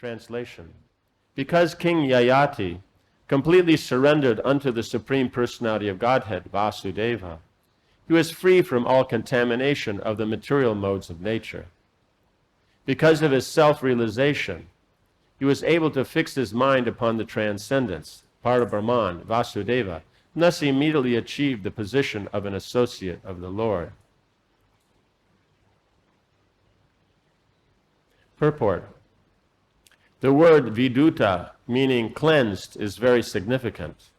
Translation. Because King Yayati completely surrendered unto the Supreme Personality of Godhead, Vasudeva, he was free from all contamination of the material modes of nature. Because of his self-realization, he was able to fix his mind upon the transcendence, Parabrahman, Vasudeva, and thus he immediately achieved the position of an associate of the Lord. Purport. The word viduta, meaning cleansed, is very significant.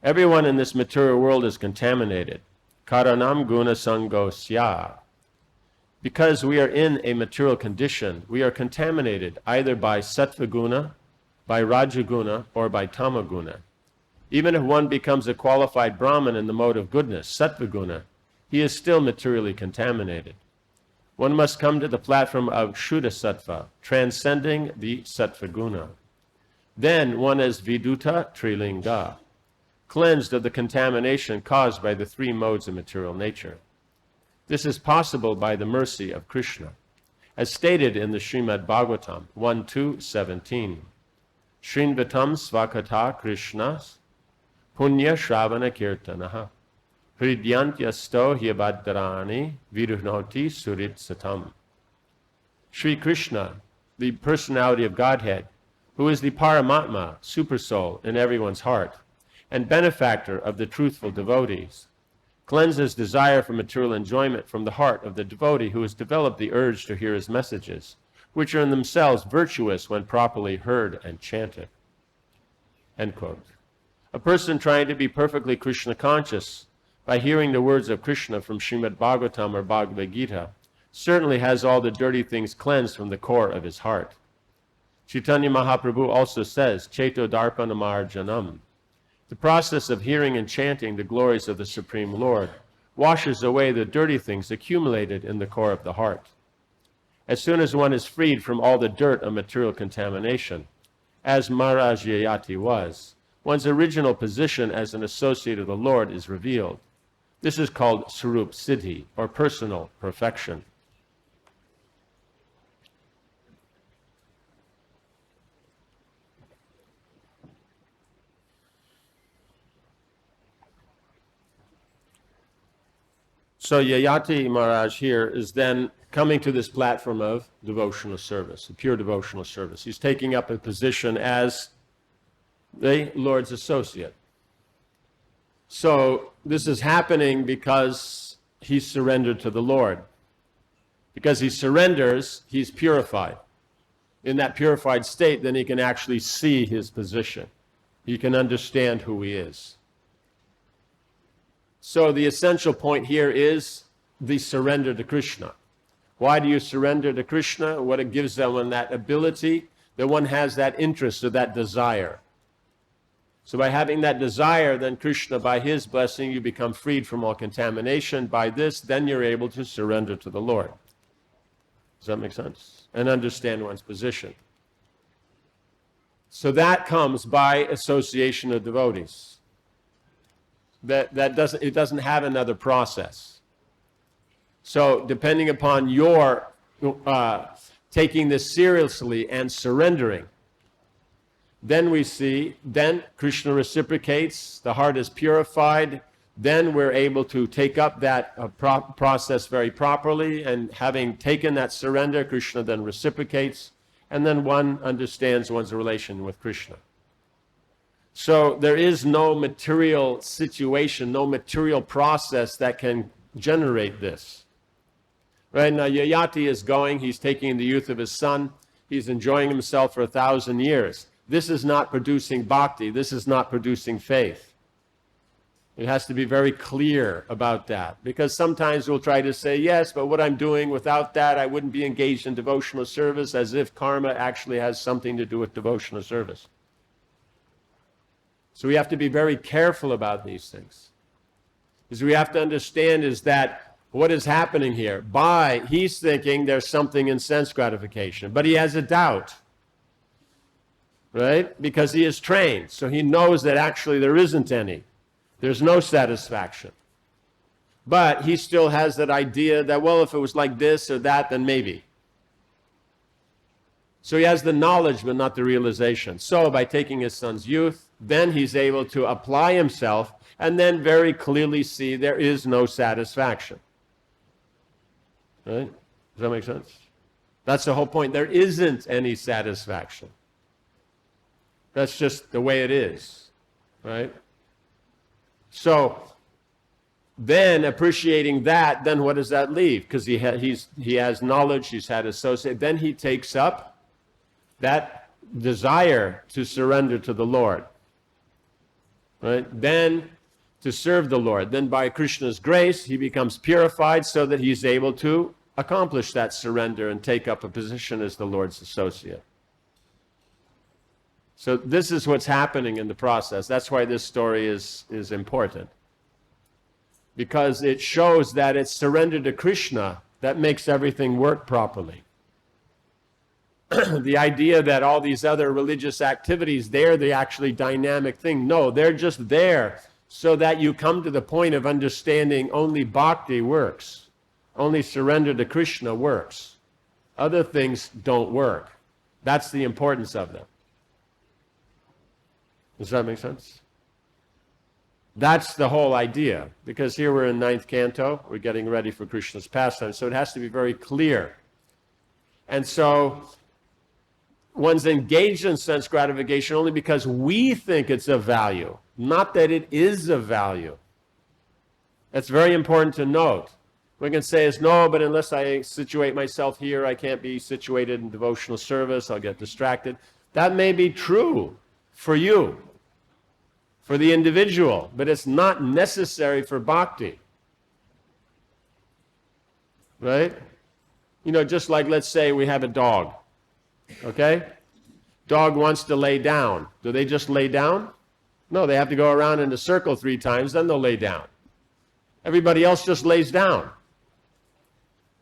Everyone in this material world is contaminated. Karanam guna sangosya. Because we are in a material condition, we are contaminated either by sattva guna, by rajaguna, or by tamaguna. Even if one becomes a qualified Brahmin in the mode of goodness, sattva guna, he is still materially contaminated. One must come to the platform of Shuddha Sattva, transcending the Sattva Guna. Then one is Viduta Trilinga, cleansed of the contamination caused by the three modes of material nature. This is possible by the mercy of Krishna, as stated in the Srimad Bhagavatam 1.2.17. Shrinvatam svakata Krishnas punya shravana kirtanaha hridyantyasto hyabhadrani viruhnoti surit satam. Sri Krishna, the personality of Godhead, who is the Paramatma, supersoul in everyone's heart, and benefactor of the truthful devotees, cleanses desire for material enjoyment from the heart of the devotee who has developed the urge to hear his messages, which are in themselves virtuous when properly heard and chanted. End quote. A person trying to be perfectly Krishna conscious by hearing the words of Krishna from Srimad Bhagavatam or Bhagavad Gita certainly has all the dirty things cleansed from the core of his heart. Chaitanya Mahaprabhu also says, Chaito Darpanamarjanam. The process of hearing and chanting the glories of the Supreme Lord washes away the dirty things accumulated in the core of the heart. As soon as one is freed from all the dirt of material contamination, as Maharaj Yayati was, one's original position as an associate of the Lord is revealed. This is called Sarup Siddhi, or personal perfection. So Yayati Maharaj here is then coming to this platform of devotional service, a pure devotional service. He's taking up a position as the Lord's associate. So this is happening because he surrendered to the Lord. Because he surrenders, he's purified. In that purified state, then he can actually see his position. He can understand who he is. So the essential point here is the surrender to Krishna. Why do you surrender to Krishna? What it gives them that ability, that one has that interest or that desire. So by having that desire, then Krishna, by his blessing, you become freed from all contamination. By this, then you're able to surrender to the Lord. Does that make sense? And understand one's position. So that comes by association of devotees. It doesn't have another process. So depending upon your taking this seriously and surrendering, then we see, then Krishna reciprocates, the heart is purified, then we're able to take up that process very properly, and having taken that surrender, Krishna then reciprocates, and then one understands one's relation with Krishna. So there is no material situation, no material process that can generate this. Right now, Yayati is going, he's taking the youth of his son, he's enjoying himself for 1,000 years. This is not producing bhakti, this is not producing faith. It has to be very clear about that, because sometimes we'll try to say, yes, but what I'm doing, without that, I wouldn't be engaged in devotional service, as if karma actually has something to do with devotional service. So we have to be very careful about these things. Because we have to understand is that what is happening here? He's thinking there's something in sense gratification, but he has a doubt. Right? Because he is trained, so he knows that actually there isn't any. There's no satisfaction. But he still has that idea that, well, if it was like this or that, then maybe. So he has the knowledge, but not the realization. So by taking his son's youth, then he's able to apply himself and then very clearly see there is no satisfaction. Right? Does that make sense? That's the whole point. There isn't any satisfaction. That's just the way it is. Right? So then appreciating that, then what does that leave? Because he has knowledge, he's had associate. Then he takes up that desire to surrender to the Lord. Right? Then to serve the Lord. Then by Krishna's grace, he becomes purified so that he's able to accomplish that surrender and take up a position as the Lord's associate. So this is what's happening in the process. That's why this story is important. Because it shows that it's surrender to Krishna that makes everything work properly. The idea that all these other religious activities, they're the actually dynamic thing. No, they're just there so that you come to the point of understanding only bhakti works. Only surrender to Krishna works. Other things don't work. That's the importance of them. Does that make sense? That's the whole idea. Because here we're in 9th canto. We're getting ready for Krishna's pastime. So it has to be very clear. And so one's engaged in sense gratification only because we think it's of value, not that it is of value. That's very important to note. We can say is no, but unless I situate myself here, I can't be situated in devotional service, I'll get distracted. That may be true for you, for the individual, but it's not necessary for bhakti. Right? You know, just like let's say we have a dog. Okay? Dog wants to lay down. Do they just lay down? No, they have to go around in a circle 3 times, then they'll lay down. Everybody else just lays down.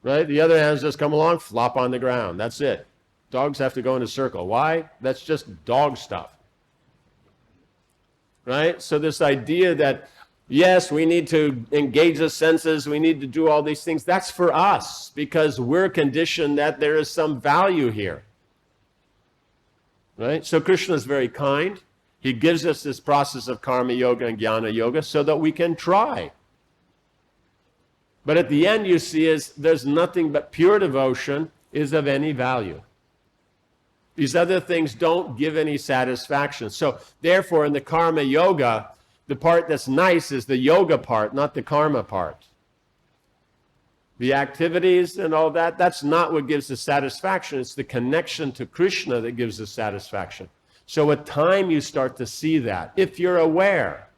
Right? The other animals just come along, flop on the ground. That's it. Dogs have to go in a circle. Why? That's just dog stuff. Right? So this idea that, yes, we need to engage the senses, we need to do all these things, that's for us because we're conditioned that there is some value here. Right? So Krishna is very kind. He gives us this process of karma yoga and jnana yoga so that we can try. But at the end you see is there's nothing but pure devotion is of any value. These other things don't give any satisfaction. So therefore in the karma yoga, the part that's nice is the yoga part, not the karma part. The activities and all that, that's not what gives the satisfaction. It's the connection to Krishna that gives the satisfaction. So with time you start to see that, if you're aware.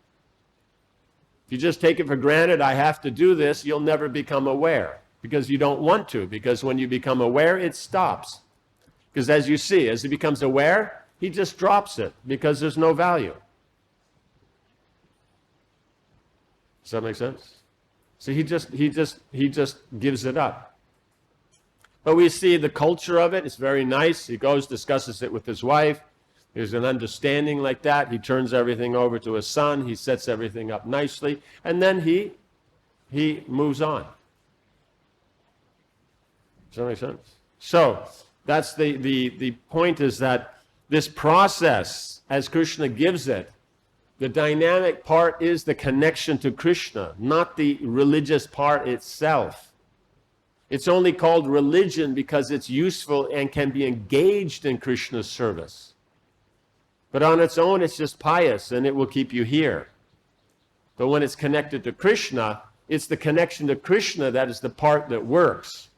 If you just take it for granted, I have to do this, you'll never become aware. Because you don't want to. Because when you become aware, it stops. Because as you see, as he becomes aware, he just drops it. Because there's no value. Does that make sense? So he just gives it up. But we see the culture of it. It's very nice. He goes, discusses it with his wife. There's an understanding like that. He turns everything over to his son. He sets everything up nicely. And then he moves on. Does that make sense? So that's the point is that this process, as Krishna gives it, the dynamic part is the connection to Krishna, not the religious part itself. It's only called religion because it's useful and can be engaged in Krishna's service. But on its own, it's just pious and it will keep you here. But when it's connected to Krishna, it's the connection to Krishna that is the part that works.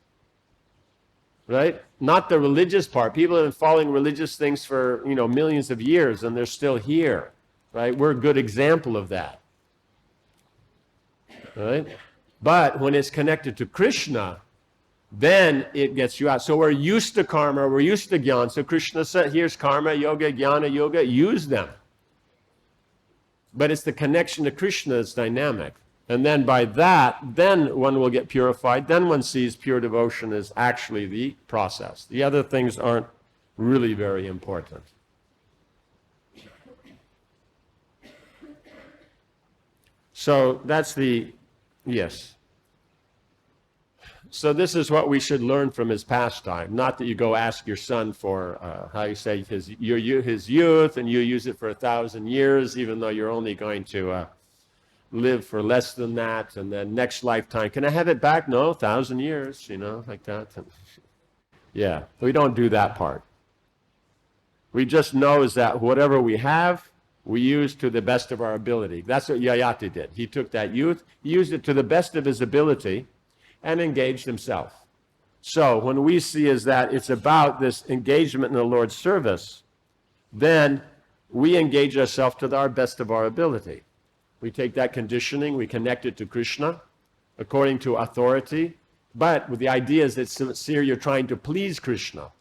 Right? Not the religious part. People have been following religious things for, millions of years and they're still here. Right? We're a good example of that. Right? But when it's connected to Krishna, then it gets you out. So we're used to karma, we're used to jnana. So Krishna said, here's karma, yoga, jnana, yoga, use them. But it's the connection to Krishna that's dynamic. And then by that, then one will get purified. Then one sees pure devotion as actually the process. The other things aren't really very important. So that's yes. So this is what we should learn from his pastime. Not that you go ask your son for, his youth, and you use it for 1,000 years, even though you're only going to live for less than that, and then next lifetime, can I have it back? No, 1,000 years, like that. Yeah, we don't do that part. We just know is that whatever we have, we use to the best of our ability. That's what Yayati did. He took that youth, he used it to the best of his ability, and engaged himself. So when we see is that it's about this engagement in the Lord's service, then we engage ourselves to our best of our ability. We take that conditioning, we connect it to Krishna according to authority, but with the idea is that sincere, you're trying to please Krishna,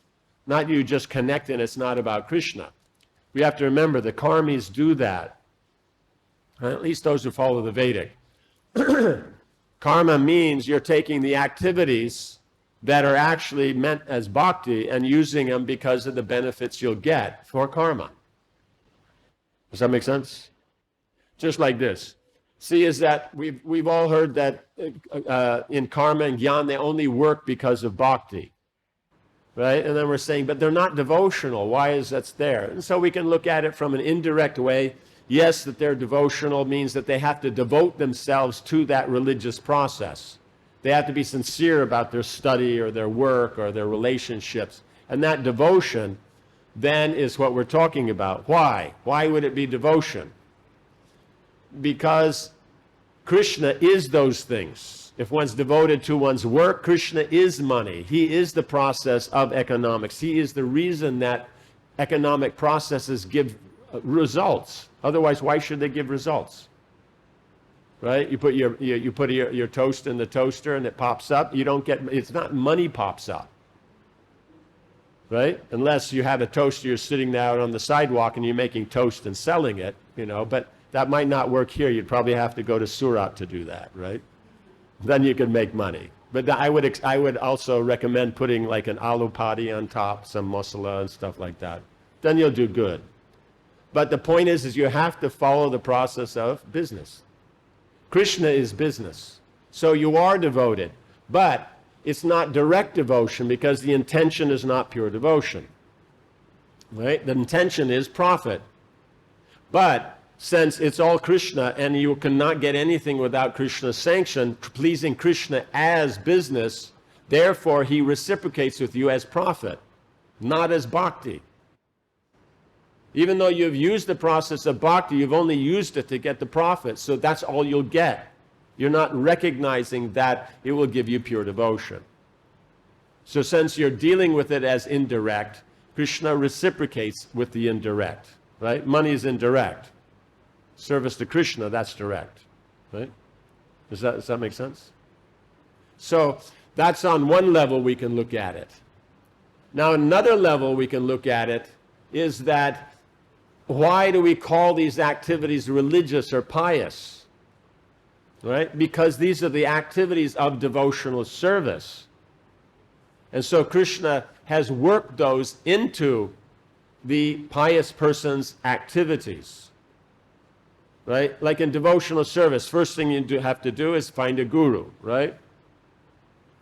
not you just connect and it's not about Krishna. We have to remember the karmis do that, at least those who follow the Vedic. Karma means you're taking the activities that are actually meant as bhakti and using them because of the benefits you'll get for karma. Does that make sense? Just like this. See, is that we've all heard that in karma and jnana, they only work because of bhakti. Right? And then we're saying, but they're not devotional. Why is that there? And so we can look at it from an indirect way. Yes, that they're devotional means that they have to devote themselves to that religious process. They have to be sincere about their study or their work or their relationships. And that devotion then is what we're talking about. Why? Why would it be devotion? Because Krishna is those things. If one's devoted to one's work, Krishna is money. He is the process of economics. He is the reason that economic processes give results. Otherwise, why should they give results? Right? You put your toast in the toaster and it pops up. You don't get, it's not money pops up. Right? Unless you have a toaster, you're sitting out on the sidewalk and you're making toast and selling it, but that might not work here. You'd probably have to go to Surat to do that, right? Then you can make money. But I would also recommend putting like an aloo padi on top, some masala and stuff like that. Then you'll do good. But the point is you have to follow the process of business. Krishna is business. So you are devoted. But it's not direct devotion because the intention is not pure devotion. Right? The intention is profit. But since it's all Krishna and you cannot get anything without Krishna's sanction, pleasing Krishna as business, therefore he reciprocates with you as profit, not as bhakti. Even though you've used the process of bhakti, you've only used it to get the profit, so that's all you'll get. You're not recognizing that it will give you pure devotion. So since you're dealing with it as indirect, Krishna reciprocates with the indirect, right? Money is indirect. Service to Krishna, that's direct, right? Does that make sense? So that's on one level we can look at it. Now another level we can look at it is that why do we call these activities religious or pious? Right? Because these are the activities of devotional service. And so Krishna has worked those into the pious person's activities. Right? Like in devotional service, first thing you have to do is find a guru, right?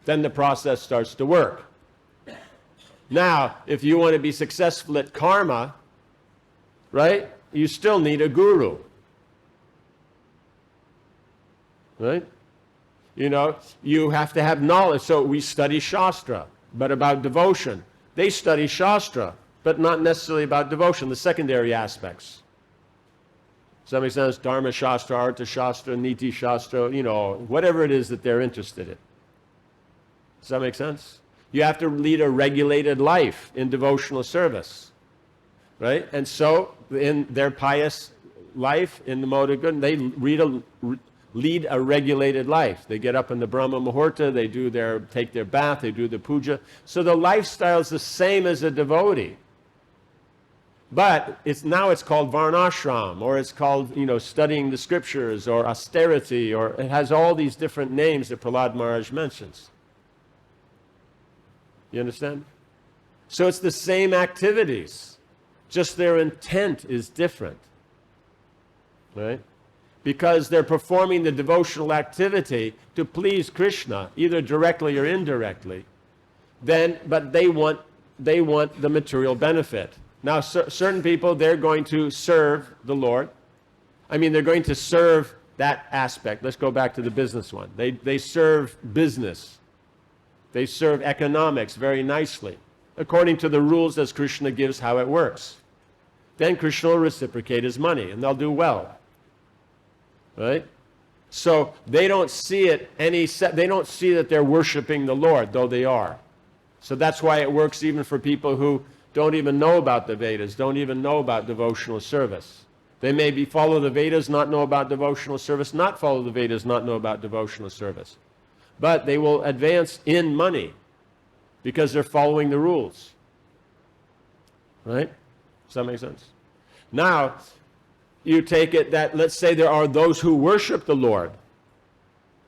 Then the process starts to work. Now, if you want to be successful at karma, right, you still need a guru. Right? You have to have knowledge. So we study Shastra, but about devotion. They study Shastra, but not necessarily about devotion, the secondary aspects. Does that make sense? Dharma Shastra, Artha Shastra, Niti Shastra, whatever it is that they're interested in. Does that make sense? You have to lead a regulated life in devotional service. Right? And so in their pious life, in the mode of good, they lead a regulated life. They get up in the Brahma Muhurta, they take their bath, they do the puja. So the lifestyle is the same as a devotee. But it's called varnashram, or it's called, studying the scriptures, or austerity, or it has all these different names that Prahlad Maharaj mentions. You understand? So it's the same activities, just their intent is different. Right? because they're performing the devotional activity to please Krishna, either directly or indirectly, but they want the material benefit. Now, certain people, they're going to serve the Lord. They're going to serve that aspect. Let's go back to the business one. They serve business. They serve economics very nicely, according to the rules as Krishna gives how it works. Then Krishna will reciprocate his money, and they'll do well. Right? So they don't see they don't see that they're worshiping the Lord, though they are. So that's why it works even for people who don't even know about the Vedas, don't even know about devotional service. They may follow the Vedas, not know about devotional service, not follow the Vedas, not know about devotional service. But they will advance in money because they're following the rules. Right? Does that make sense? Now, you take it that, let's say there are those who worship the Lord.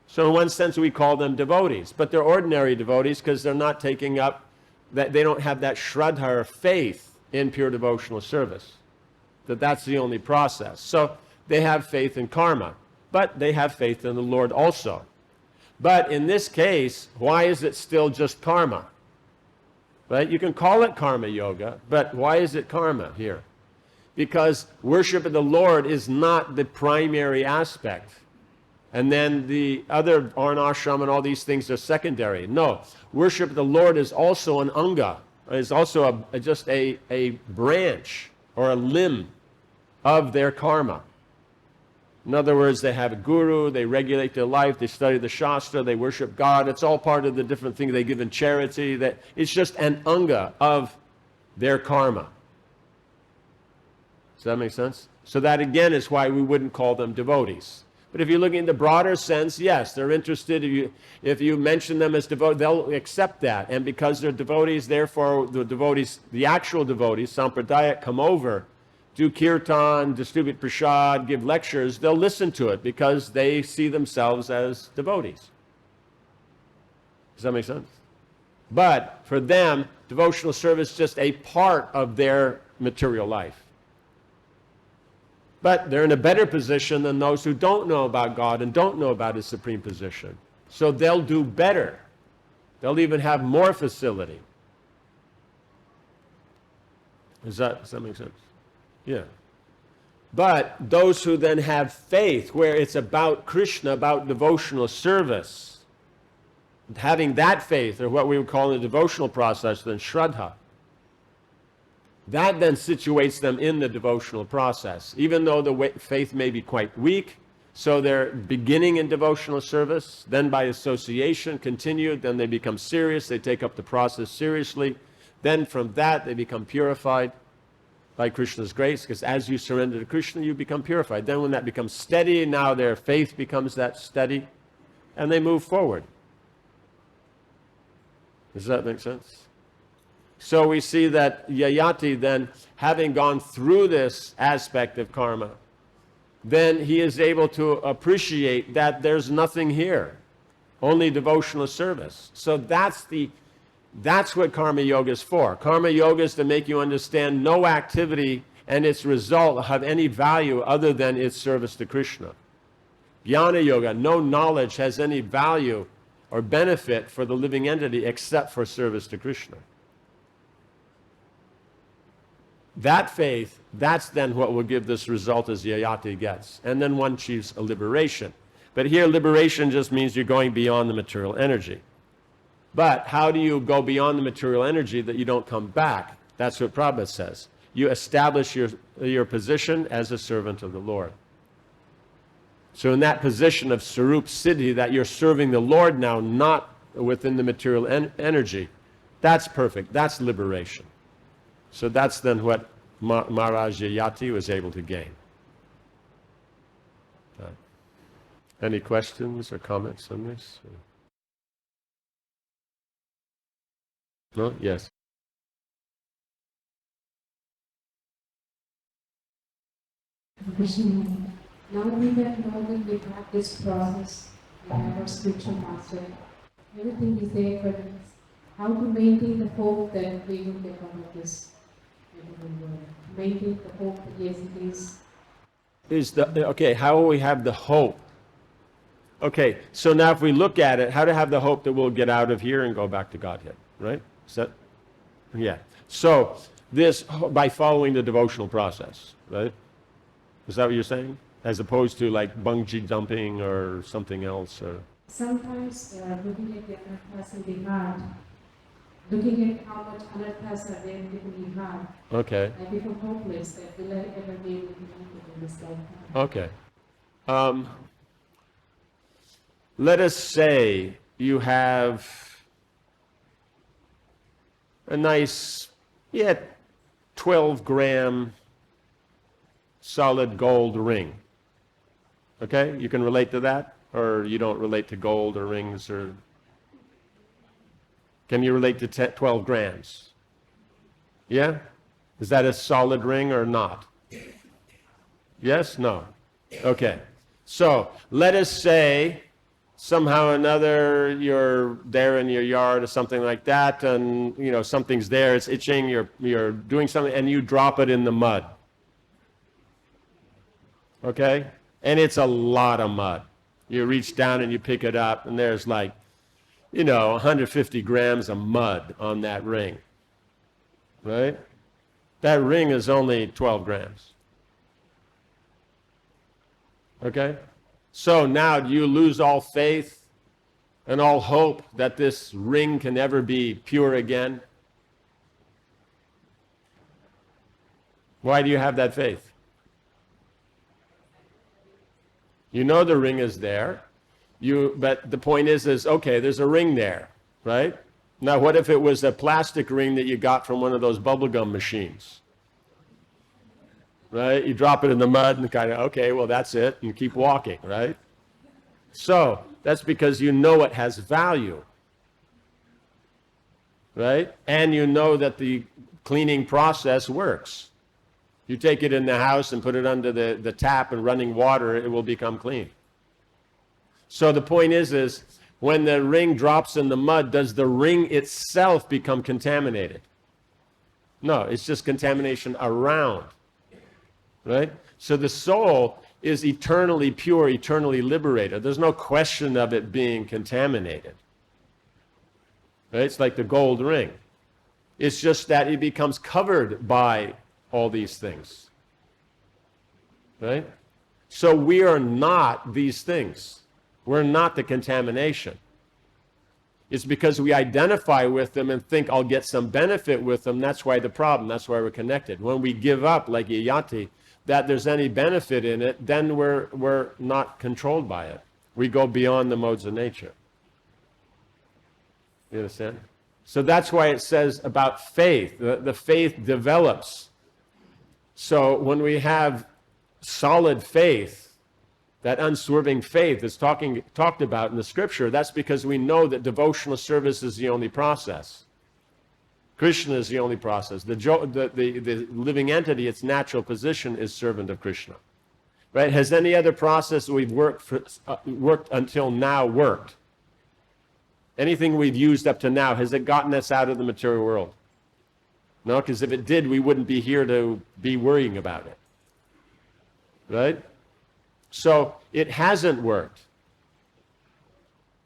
So in one sense we call them devotees, but they're ordinary devotees because they're not taking up, they don't have that shraddha or faith in pure devotional service. That's the only process. So they have faith in karma, but they have faith in the Lord also. But in this case, why is it still just karma? Right? You can call it karma yoga, but why is it karma here? Because worship of the Lord is not the primary aspect. And then the other varnashram and all these things are secondary. No, worship of the Lord is also an anga, is also just a branch or a limb of their karma. In other words, they have a guru, they regulate their life, they study the Shastra, they worship God. It's all part of the different things they give in charity. It's just an anga of their karma. Does that make sense? So that again is why we wouldn't call them devotees. But if you're looking in the broader sense, yes, they're interested. If you mention them as devotees, they'll accept that. And because they're devotees, therefore the devotees, the actual devotees, Sampradaya, come over, do kirtan, distribute prasad, give lectures, they'll listen to it because they see themselves as devotees. Does that make sense? But for them, devotional service is just a part of their material life. But they're in a better position than those who don't know about God and don't know about His supreme position. So they'll do better. They'll even have more facility. Does that make sense? Yeah. But those who then have faith, where it's about Krishna, about devotional service, having that faith, or what we would call in the devotional process, then Shraddha, that then situates them in the devotional process. Even though the faith may be quite weak, so they're beginning in devotional service, then by association continue, then they become serious, they take up the process seriously, then from that they become purified by Krishna's grace, because as you surrender to Krishna, you become purified. Then when that becomes steady, now their faith becomes that steady, and they move forward. Does that make sense? So we see that Yayati then, having gone through this aspect of karma, then he is able to appreciate that there's nothing here, only devotional service. So that's what karma yoga is for. Karma yoga is to make you understand no activity and its result have any value other than its service to Krishna. Jnana yoga, no knowledge has any value or benefit for the living entity except for service to Krishna. That faith, that's then what will give this result as Yayati gets. And then one achieves a liberation. But here liberation just means you're going beyond the material energy. But how do you go beyond the material energy that you don't come back? That's what Prabhupada says. You establish your position as a servant of the Lord. So in that position of Sarup Siddhi, that you're serving the Lord now, not within the material energy, that's perfect. That's liberation. So that's then what Maharaj Yayati was able to gain. Any questions or comments on this? No? Yes. Now we that know that we have this process, we have our spiritual master, everything is there for us. How to maintain the hope that we will become of this beautiful world. Maintain the hope that yes, it is Okay, how will we have the hope? Okay, so now if we look at it, how to have the hope that we'll get out of here and go back to Godhead, right? Is that, yeah. So this, by following the devotional process, right? Is that what you're saying? As opposed to like bungee jumping or something else? Or... Sometimes looking at the anarthas in the heart, looking at how much anarthas are there in the heart, okay. I become hopeless that will I ever be able to make it in this lifetime. Okay. Let us say you have a nice, 12-gram solid gold ring. Okay? You can relate to that? Or you don't relate to gold or rings? Or can you relate to 12 grams? Yeah? Is that a solid ring or not? Yes? No? Okay. So, let us say somehow or another you're there in your yard or something like that, and something's there, it's itching, you're doing something, and you drop it in the mud. Okay? And it's a lot of mud. You reach down and you pick it up, and there's 150 grams of mud on that ring. Right? That ring is only 12 grams. Okay? So now do you lose all faith and all hope that this ring can ever be pure again? Why do you have that faith? You know the ring is there, but the point is okay, there's a ring there, right? Now what if it was a plastic ring that you got from one of those bubblegum machines? Right? You drop it in the mud and okay, well that's it, and keep walking, right? So, that's because you know it has value. Right? And you know that the cleaning process works. You take it in the house and put it under the tap and running water, it will become clean. So the point is when the ring drops in the mud, does the ring itself become contaminated? No, it's just contamination around. Right? So the soul is eternally pure, eternally liberated. There's no question of it being contaminated. Right? It's like the gold ring. It's just that it becomes covered by all these things. Right? So we are not these things. We're not the contamination. It's because we identify with them and think I'll get some benefit with them. That's why the problem. That's why we're connected. When we give up, like Yayati, that there's any benefit in it, then we're not controlled by it. We go beyond the modes of nature. You understand? So that's why it says about faith. The faith develops. So when we have solid faith, that unswerving faith that's talked about in the scripture, that's because we know that devotional service is the only process. Krishna is the only process. The living entity, its natural position is servant of Krishna. Right? Has any other process we've worked until now worked? Anything we've used up to now, has it gotten us out of the material world? No, because if it did, we wouldn't be here to be worrying about it. Right? So it hasn't worked.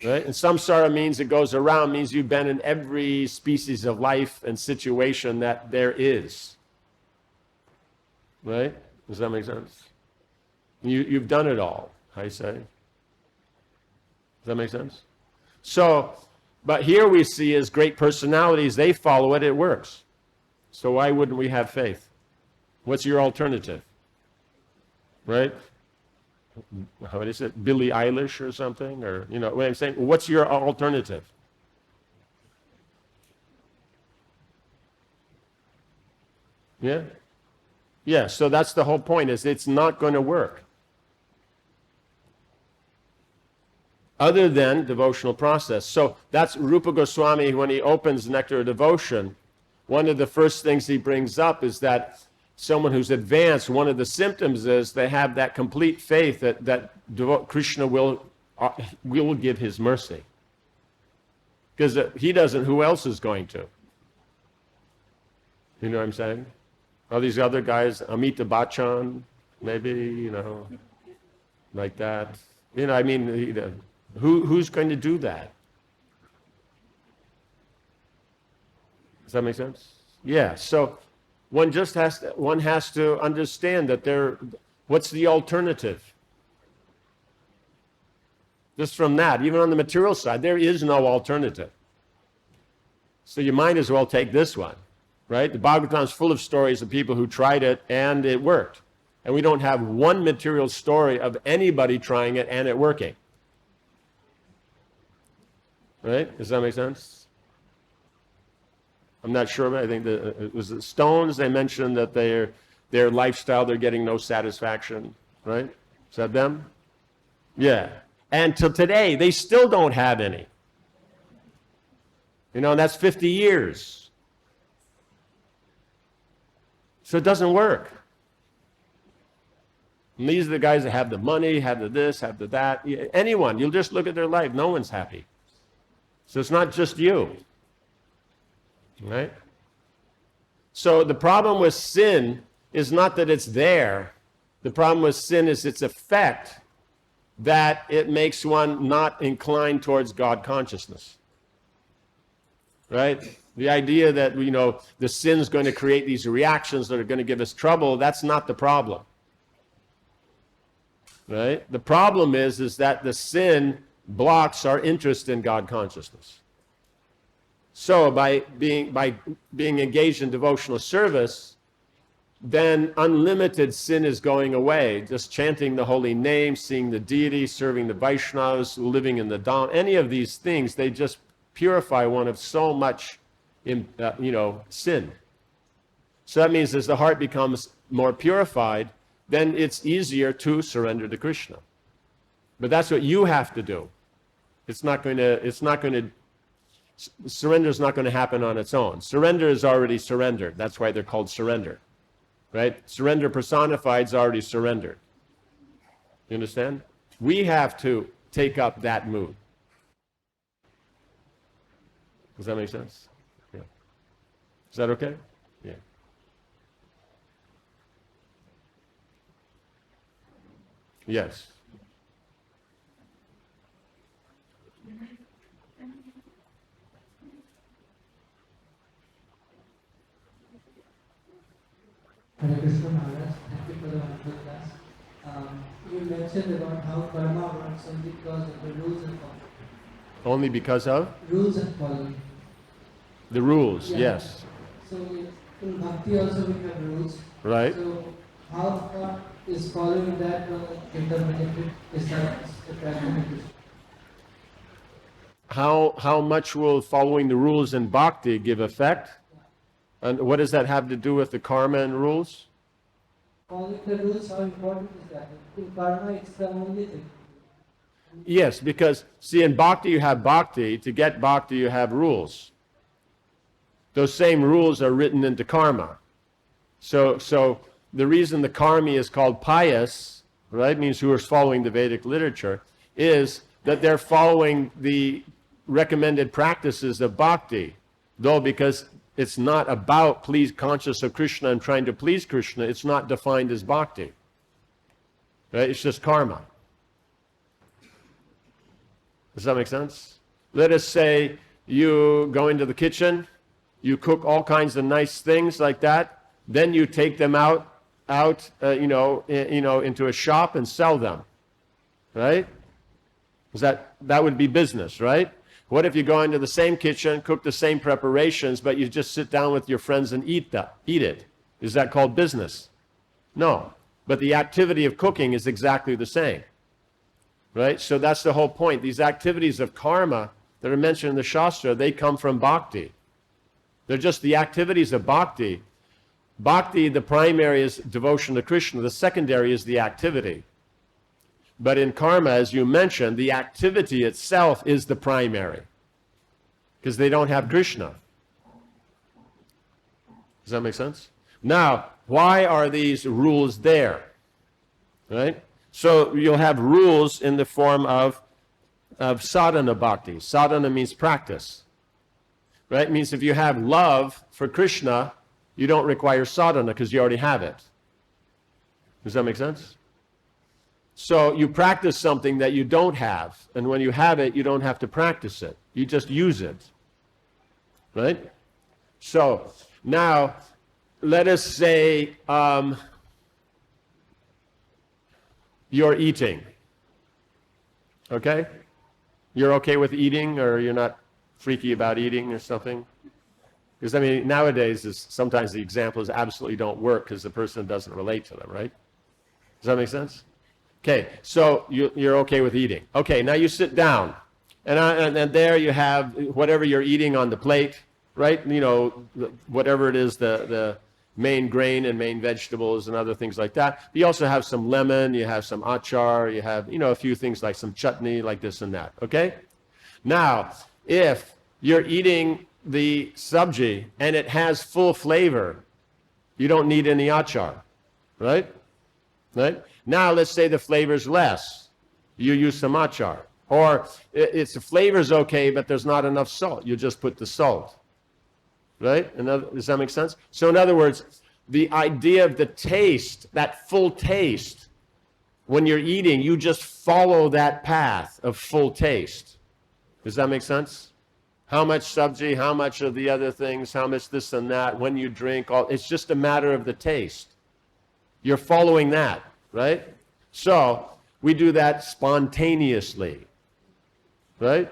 Right? And samsara means it goes around, means you've been in every species of life and situation that there is. Right? Does that make sense? You've done it all, I say. Does that make sense? So, but here we see as great personalities, they follow it, it works. So why wouldn't we have faith? What's your alternative? Right? What is it? Billie Eilish or something? Or, what I'm saying? What's your alternative? Yeah? Yeah, so that's the whole point, is it's not going to work. Other than devotional process. So that's Rupa Goswami, when he opens Nectar of Devotion, one of the first things he brings up is that someone who's advanced, one of the symptoms is they have that complete faith that Krishna will give his mercy. Because he doesn't, who else is going to? You know what I'm saying? All these other guys, Amitabh Bachchan, maybe, like that. I mean, who's going to do that? Does that make sense? Yeah. So one has to understand that what's the alternative? Just from that, even on the material side, there is no alternative. So you might as well take this one, right? The Bhagavatam is full of stories of people who tried it and it worked. And we don't have one material story of anybody trying it and it working. Right? Does that make sense? I'm not sure, but I think it was the Stones. They mentioned that their lifestyle, they're getting no satisfaction. Right? Is that them? Yeah. And till today, they still don't have any. That's 50 years. So it doesn't work. And these are the guys that have the money, have the this, have the that. Anyone, you'll just look at their life. No one's happy. So it's not just you. Right? So the problem with sin is not that it's there. The problem with sin is its effect, that it makes one not inclined towards God consciousness. Right? The idea that, the sin's going to create these reactions that are going to give us trouble, that's not the problem. Right? The problem is that the sin blocks our interest in God consciousness. So by being engaged in devotional service, then unlimited sin is going away. Just chanting the holy name, seeing the deity, serving the Vaishnavas, living in the Dham, any of these things, they just purify one of so much, sin. So that means as the heart becomes more purified, then it's easier to surrender to Krishna. But that's what you have to do. Surrender is not going to happen on its own. Surrender is already surrendered. That's why they're called surrender. Right? Surrender personified is already surrendered. You understand? We have to take up that mood. Does that make sense? Yeah. Is that okay? Yeah. Yes. Hare Krishna Maharaj, thank you for the wonderful class. You mentioned about how karma works only because of the rules and following. Only because of? Rules and following. The rules, Yeah. yes. So in Bhakti also we have rules. Right. So how far is following that give the benefit? Is that attractive? How much will following the rules in bhakti give effect? And what does that have to do with the karma and rules? Following the rules, how important is that? In karma, it's the only thing. Yes, because see, in bhakti you have bhakti. To get bhakti you have rules. Those same rules are written into karma. So the reason the karmi is called pious, right, means who is following the Vedic literature, is that they're following the recommended practices of bhakti. Though because it's not about conscious of Krishna and trying to please Krishna, it's not defined as bhakti. Right? It's just karma. Does that make sense? Let us say you go into the kitchen, you cook all kinds of nice things like that, then you take them out, into a shop and sell them. Right? That would be business, right? What if you go into the same kitchen, cook the same preparations, but you just sit down with your friends and eat it? Is that called business? No. But the activity of cooking is exactly the same. Right? So that's the whole point. These activities of karma that are mentioned in the Shastra, they come from bhakti. They're just the activities of bhakti. Bhakti, the primary is devotion to Krishna. The secondary is the activity. But in karma, as you mentioned, the activity itself is the primary. Because they don't have Krishna. Does that make sense? Now, why are these rules there? Right? So you'll have rules in the form of sadhana bhakti. Sadhana means practice. Right? It means if you have love for Krishna, you don't require sadhana because you already have it. Does that make sense? So you practice something that you don't have, and when you have it, you don't have to practice it. You just use it. Right? So now, let us say you're eating. Okay? You're okay with eating, or you're not freaky about eating or something? Because, I mean, nowadays, sometimes the examples absolutely don't work because the person doesn't relate to them, right? Does that make sense? Okay, so you're okay with eating. Okay, now you sit down, and there you have whatever you're eating on the plate, right? You know, whatever it is, the main grain and main vegetables and other things like that. You also have some lemon, you have some achar, you have, a few things like some chutney, like this and that, okay? Now, if you're eating the sabji and it has full flavor, you don't need any achar, right? Right? Now, let's say the flavor's less. You use some achar. Or the flavor's okay, but there's not enough salt. You just put the salt. Right? Does that make sense? So in other words, the idea of the taste, that full taste, when you're eating, you just follow that path of full taste. Does that make sense? How much sabji, how much of the other things, how much this and that, when you drink, it's just a matter of the taste. You're following that, right? So we do that spontaneously, right?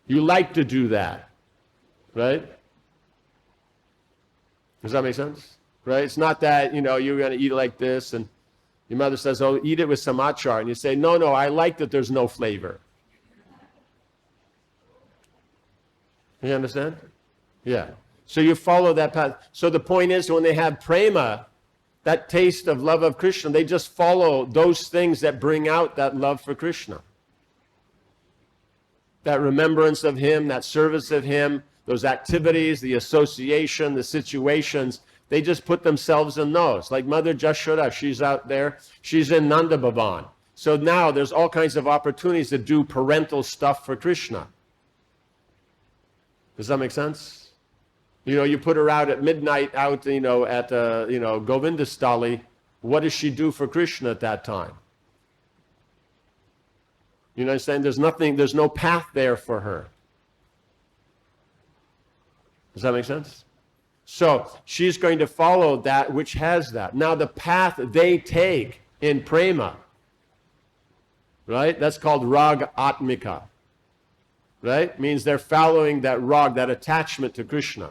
You like to do that, right? Does that make sense? Right? It's not that, you're going to eat it like this and your mother says, oh, eat it with some achar. And you say, no, I like that there's no flavor. You understand? Yeah. So you follow that path. So the point is, when they have prema, that taste of love of Krishna, they just follow those things that bring out that love for Krishna. That remembrance of Him, that service of Him, those activities, the association, the situations, they just put themselves in those. Like Mother Jashoda, she's out there, she's in Nanda Bhavan. So now there's all kinds of opportunities to do parental stuff for Krishna. Does that make sense? You put her out at midnight, at Govindastali. What does she do for Krishna at that time? You know what I'm saying? There's no path there for her. Does that make sense? So she's going to follow that which has that. Now the path they take in prema, right? That's called rag atmika, right? Means they're following that rag, that attachment to Krishna.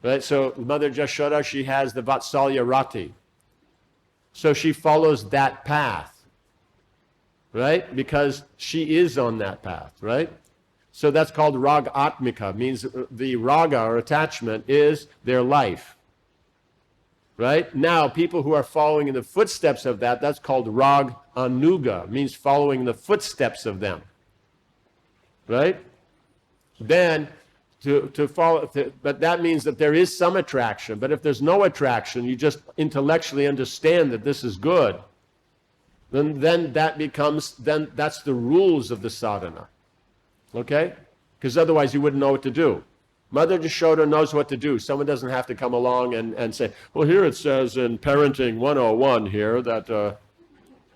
Right? So Mother Jashoda, she has the Vatsalya Rati. So she follows that path, right? Because she is on that path, right? So that's called rag atmika, means the raga or attachment is their life. Right? Now, people who are following in the footsteps of that, that's called rag anuga, means following the footsteps of them. Right? Then, to follow, but that means that there is some attraction. But if there's no attraction, you just intellectually understand that this is good, then that's the rules of the sadhana. Okay? Because otherwise you wouldn't know what to do. Mother Jashoda knows what to do. Someone doesn't have to come along and say, well, here it says in Parenting 101 here that,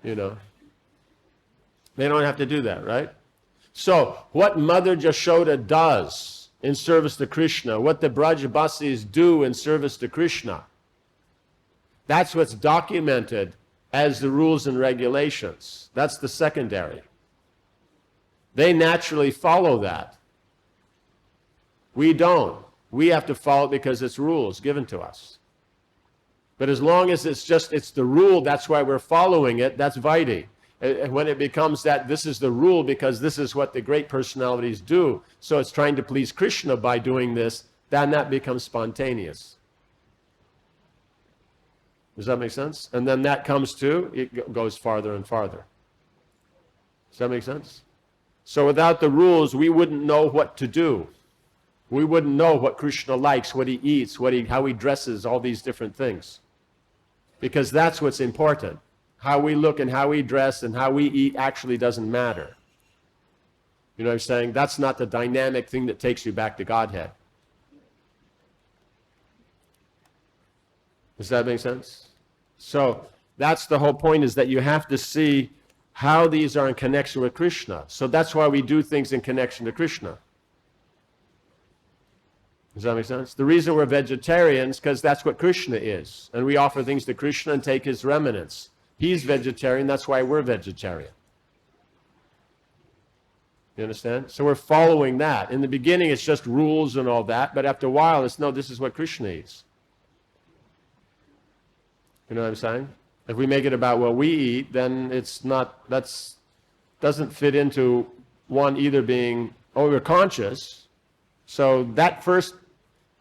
They don't have to do that, right? So what Mother Jashoda does in service to Krishna, what the Brajabasis do in service to Krishna, that's what's documented as the rules and regulations. That's the secondary. They naturally follow that. We don't. We have to follow it because it's rules given to us. But as long as it's the rule, that's why we're following it, that's Vaidhi. And when it becomes that this is the rule because this is what the great personalities do, so it's trying to please Krishna by doing this, then that becomes spontaneous. Does that make sense? And then that comes to, it goes farther and farther. Does that make sense? So without the rules, we wouldn't know what to do. We wouldn't know what Krishna likes, what he eats, how he dresses, all these different things. Because that's what's important. How we look and how we dress and how we eat actually doesn't matter. You know what I'm saying? That's not the dynamic thing that takes you back to Godhead. Does that make sense? So That's the whole point, is that you have to see how these are in connection with Krishna. So that's why we do things in connection to Krishna. Does that make sense? The reason we're vegetarians, because that's what Krishna is. And we offer things to Krishna and take his remnants. He's vegetarian, that's why we're vegetarian. You understand? So we're following that. In the beginning, it's just rules and all that, but after a while, it's no, this is what Krishna eats. You know what I'm saying? If we make it about what we eat, then it's not, that's doesn't fit into one either being, oh, we're conscious. So that first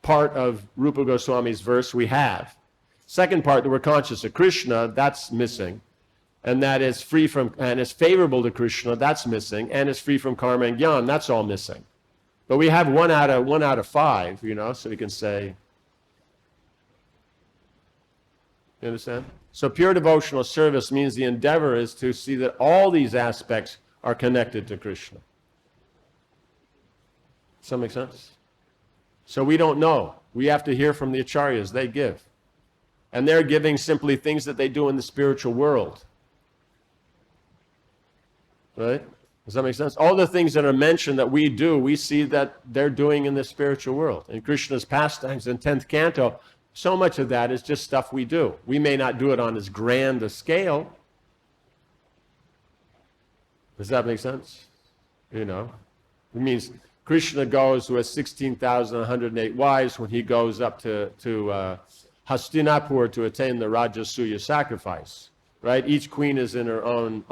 part of Rupa Goswami's verse we have. Second part, that we're conscious of Krishna, that's missing. And that is free from, and is favorable to Krishna, that's missing. And is free from karma and jnana, that's all missing. But we have one out of five, you know, so we can say, you understand? So pure devotional service means the endeavor is to see that all these aspects are connected to Krishna. Does that make sense? So we don't know. We have to hear from the acharyas, they give. And they're giving simply things that they do in the spiritual world. Right? Does that make sense? All the things that are mentioned that we do, we see that they're doing in the spiritual world. In Krishna's pastimes in 10th canto, so much of that is just stuff we do. We may not do it on as grand a scale. Does that make sense? You know, it means Krishna goes with 16,108 wives when he goes up to Hastinapur to attain the Rajasuya sacrifice. Right? Each queen is in her own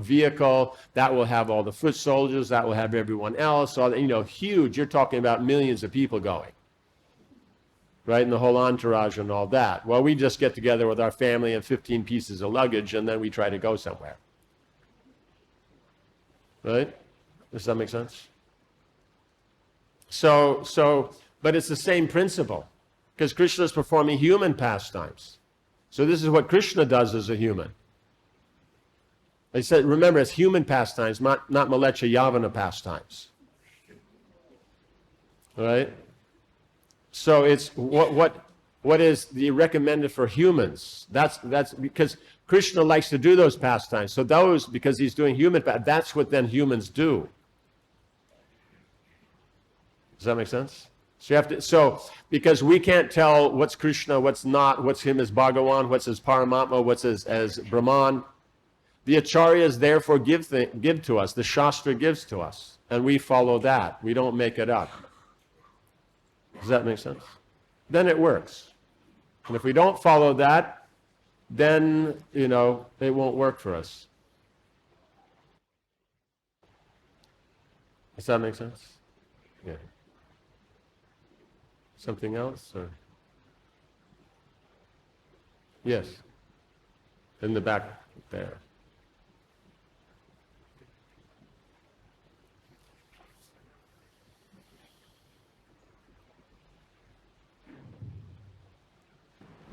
vehicle. That will have all the foot soldiers. That will have everyone else. All huge. You're talking about millions of people going. Right? And the whole entourage and all that. Well, we just get together with our family and 15 pieces of luggage, and then we try to go somewhere. Right? Does that make sense? But it's the same principle, because Krishna is performing human pastimes. So this is what Krishna does as a human. I said, remember, it's human pastimes, not Malecha Yavana pastimes. All right? So it's what is the recommended for humans. That's because Krishna likes to do those pastimes. So those, because he's doing human, that's what then humans do. Does that make sense? So you have to, because we can't tell what's Krishna, what's not, what's him as Bhagavan, what's as Paramatma, what's as Brahman. The acharyas therefore give to us, the Shastra gives to us, and we follow that. We don't make it up. Does that make sense? Then it works. And if we don't follow that, then, it won't work for us. Does that make sense? Yeah. Something else? Or? Yes. In the back there.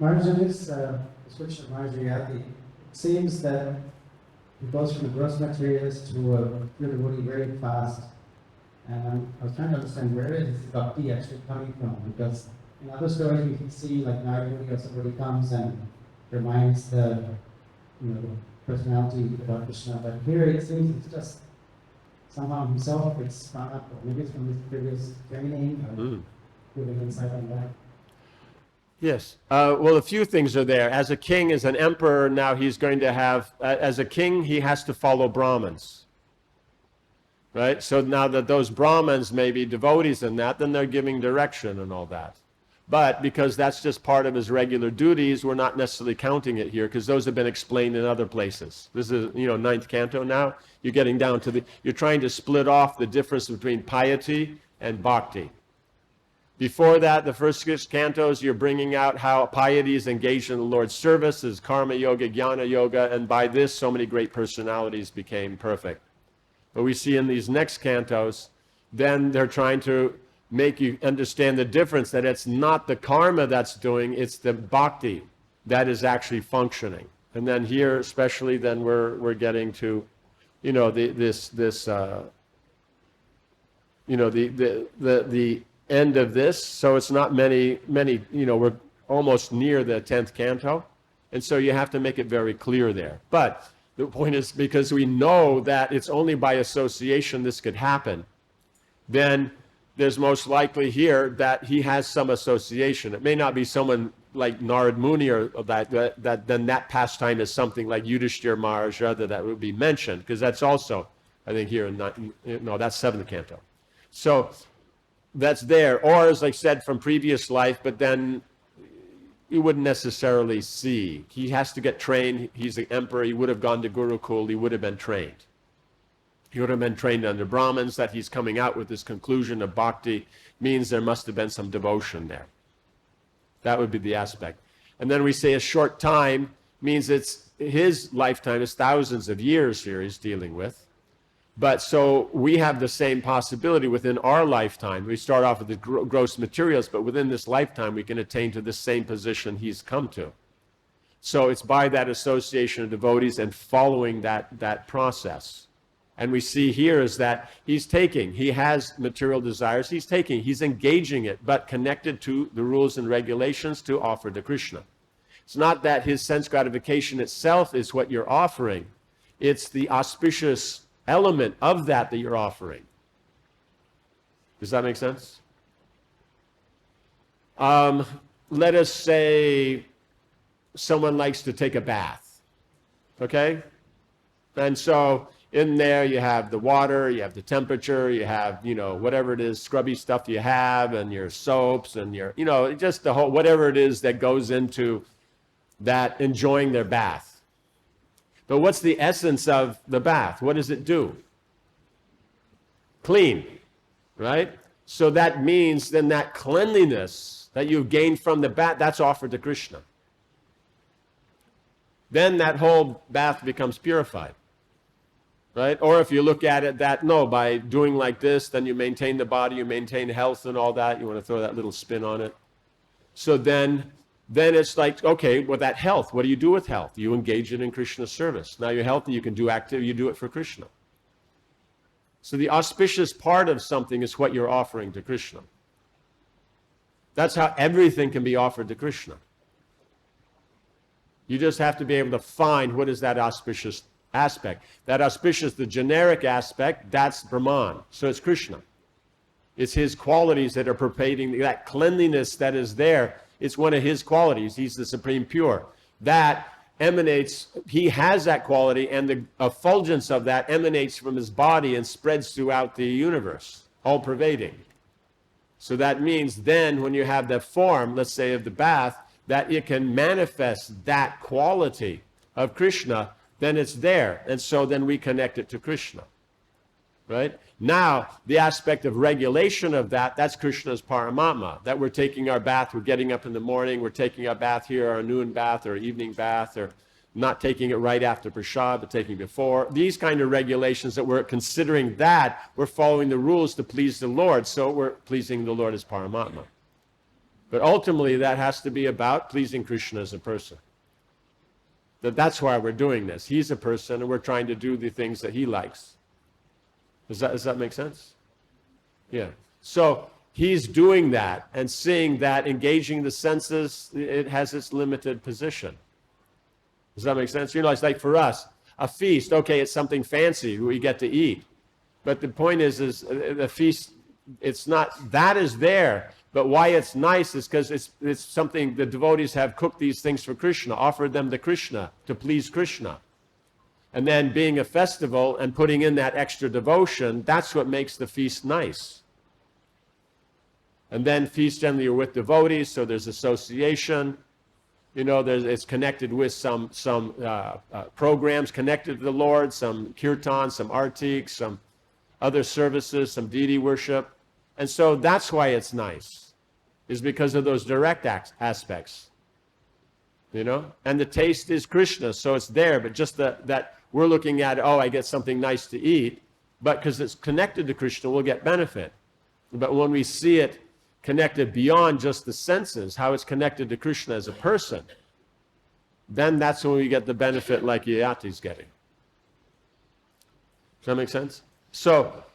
Marjani's description of Marjayati, it seems that it goes from the gross materials to pure devotee very fast. And I was trying to understand where is bhakti actually coming from, because in other stories we can see like Nayaguni or somebody comes and reminds the personality about Krishna, but here it seems it's just somehow himself it's sprung up, or maybe it's from his previous training, or giving insight on that. Yes. Well, a few things are there. As a king, as an emperor, now he's going to have, as a king, he has to follow Brahmins. Right? So now that those Brahmins may be devotees in that, then they're giving direction and all that. But because that's just part of his regular duties, we're not necessarily counting it here, because those have been explained in other places. This is, 9th canto now. You're getting down to you're trying to split off the difference between piety and bhakti. Before that, the first 6 cantos, you're bringing out how piety is engaged in the Lord's service, is karma yoga, jnana yoga, and by this, so many great personalities became perfect. But we see in these next cantos, then they're trying to make you understand the difference, that it's not the karma that's doing, it's the bhakti that is actually functioning. And then here, especially, then we're getting to, the end of this. So it's not many, we're almost near the 10th canto. And so you have to make it very clear there. But the point is, because we know that it's only by association this could happen, then there's most likely here that he has some association. It may not be someone like Narad Muni or that then that pastime is something like Yudhishthira Maharaja that would be mentioned, because that's also, I think, here in, no, that's 7th canto. So that's there. Or, as I said, from previous life, but then you wouldn't necessarily see. He has to get trained. He's the emperor. He would have gone to Gurukul. He would have been trained. He would have been trained under Brahmins. That he's coming out with this conclusion of bhakti means there must have been some devotion there. That would be the aspect. And then we say a short time means it's his lifetime is thousands of years here he's dealing with. But so we have the same possibility within our lifetime. We start off with the gross materials, but within this lifetime we can attain to the same position he's come to. So it's by that association of devotees and following that process. And we see here is that he has material desires, he's engaging it, but connected to the rules and regulations to offer to Krishna. It's not that his sense gratification itself is what you're offering. It's the auspicious element of that you're offering. Does that make sense? Let us say someone likes to take a bath, okay? And so in there you have the water, you have the temperature, you have, whatever it is, scrubby stuff you have, and your soaps, and your, just the whole, whatever it is that goes into that enjoying their bath. But what's the essence of the bath? What does it do? Clean, right? So that means then that cleanliness that you've gained from the bath, that's offered to Krishna. Then that whole bath becomes purified, right? Or if you look at it by doing like this, then you maintain the body, you maintain health and all that. You want to throw that little spin on it. So then it's like, okay, well, that health, what do you do with health? You engage it in Krishna's service. Now you're healthy, you can do activity, you do it for Krishna. So the auspicious part of something is what you're offering to Krishna. That's how everything can be offered to Krishna. You just have to be able to find what is that auspicious aspect. That auspicious, the generic aspect, that's Brahman. So it's Krishna. It's his qualities that are pervading, that cleanliness that is there. It's one of his qualities. He's the supreme pure. That emanates, he has that quality, and the effulgence of that emanates from his body and spreads throughout the universe, all pervading. So that means then when you have the form, let's say of the bath, that it can manifest that quality of Krishna, then it's there. And so then we connect it to Krishna. Right? Now, the aspect of regulation of that's Krishna's Paramatma, that we're taking our bath, we're getting up in the morning, we're taking our bath here, our noon bath or evening bath, or not taking it right after prasad, but taking before. These kind of regulations that we're considering that, we're following the rules to please the Lord, so we're pleasing the Lord as Paramatma. But ultimately, that has to be about pleasing Krishna as a person. That's why we're doing this. He's a person, and we're trying to do the things that he likes. Does that make sense? Yeah. So he's doing that and seeing that, engaging the senses, it has its limited position. Does that make sense? It's like for us, a feast, okay, it's something fancy we get to eat. But the point is the feast, it's not, that is there. But why it's nice is because it's something the devotees have cooked these things for Krishna, offered them to Krishna, to please Krishna. And then being a festival and putting in that extra devotion, that's what makes the feast nice. And then feast generally are with devotees, so there's association. It's connected with some programs connected to the Lord, some kirtan, some artik, some other services, some deity worship. And so that's why it's nice, is because of those direct aspects. And the taste is Krishna, so it's there, but just that we're looking at, I get something nice to eat, but because it's connected to Krishna, we'll get benefit. But when we see it connected beyond just the senses, how it's connected to Krishna as a person, then that's when we get the benefit like Yayati's getting. Does that make sense? So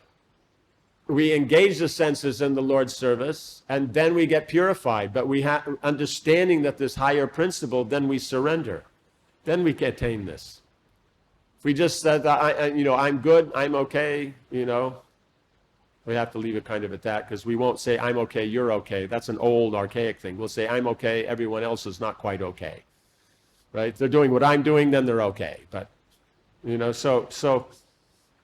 we engage the senses in the Lord's service, and then we get purified. But we have understanding that this higher principle, then we surrender. then we can attain this. If we just said, I'm good, I'm okay, we have to leave it kind of at that, because we won't say, I'm okay, you're okay. That's an old, archaic thing. We'll say, I'm okay, everyone else is not quite okay. Right? If they're doing what I'm doing, then they're okay. But, so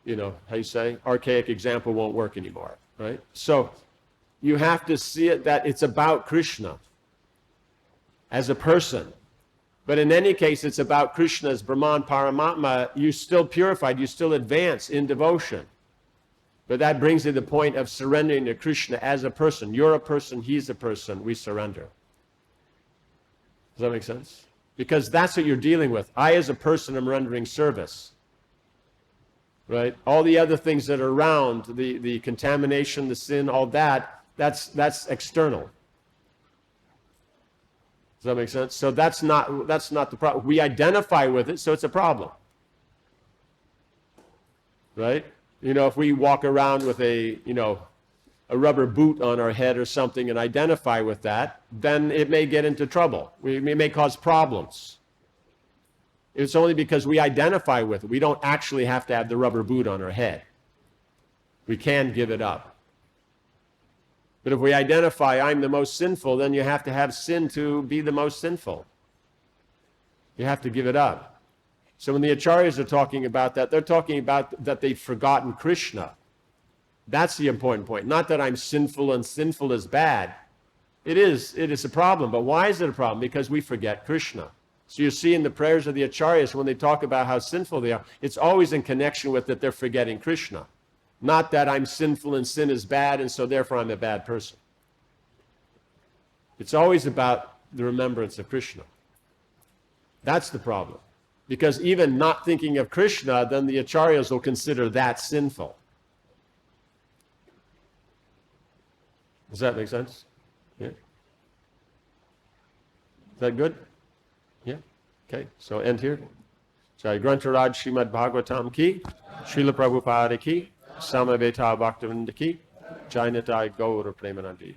how you say, archaic example won't work anymore. Right? So, you have to see it that it's about Krishna as a person. But in any case, it's about Krishna as Brahman, Paramatma. You're still purified, you still advance in devotion. But that brings you to the point of surrendering to Krishna as a person. You're a person, he's a person, we surrender. Does that make sense? Because that's what you're dealing with. I as a person am rendering service. Right? All the other things that are around, the contamination, the sin, all that's external. Does that make sense? So that's not the problem. We identify with it, so it's a problem. Right? If we walk around with a rubber boot on our head or something and identify with that, then it may get into trouble. It may cause problems. It's only because we identify with it. We don't actually have to have the rubber boot on our head. We can give it up. But if we identify, I'm the most sinful, then you have to have sin to be the most sinful. You have to give it up. So when the Acharyas are talking about that, they're talking about that they've forgotten Krishna. That's the important point. Not that I'm sinful and sinful is bad. It is a problem. But why is it a problem? Because we forget Krishna. So you see in the prayers of the Acharyas, when they talk about how sinful they are, it's always in connection with that they're forgetting Krishna. Not that I'm sinful and sin is bad, and so therefore I'm a bad person. It's always about the remembrance of Krishna. That's the problem. Because even not thinking of Krishna, then the Acharyas will consider that sinful. Does that make sense? Yeah? Is that good? Yeah? Okay, so end here. Jai Grantharaj Srimad Bhagavatam ki, Srila Prabhupada ki, Samaveta Bhaktivinoda ki, Jai Nitai Gaura Premanandi.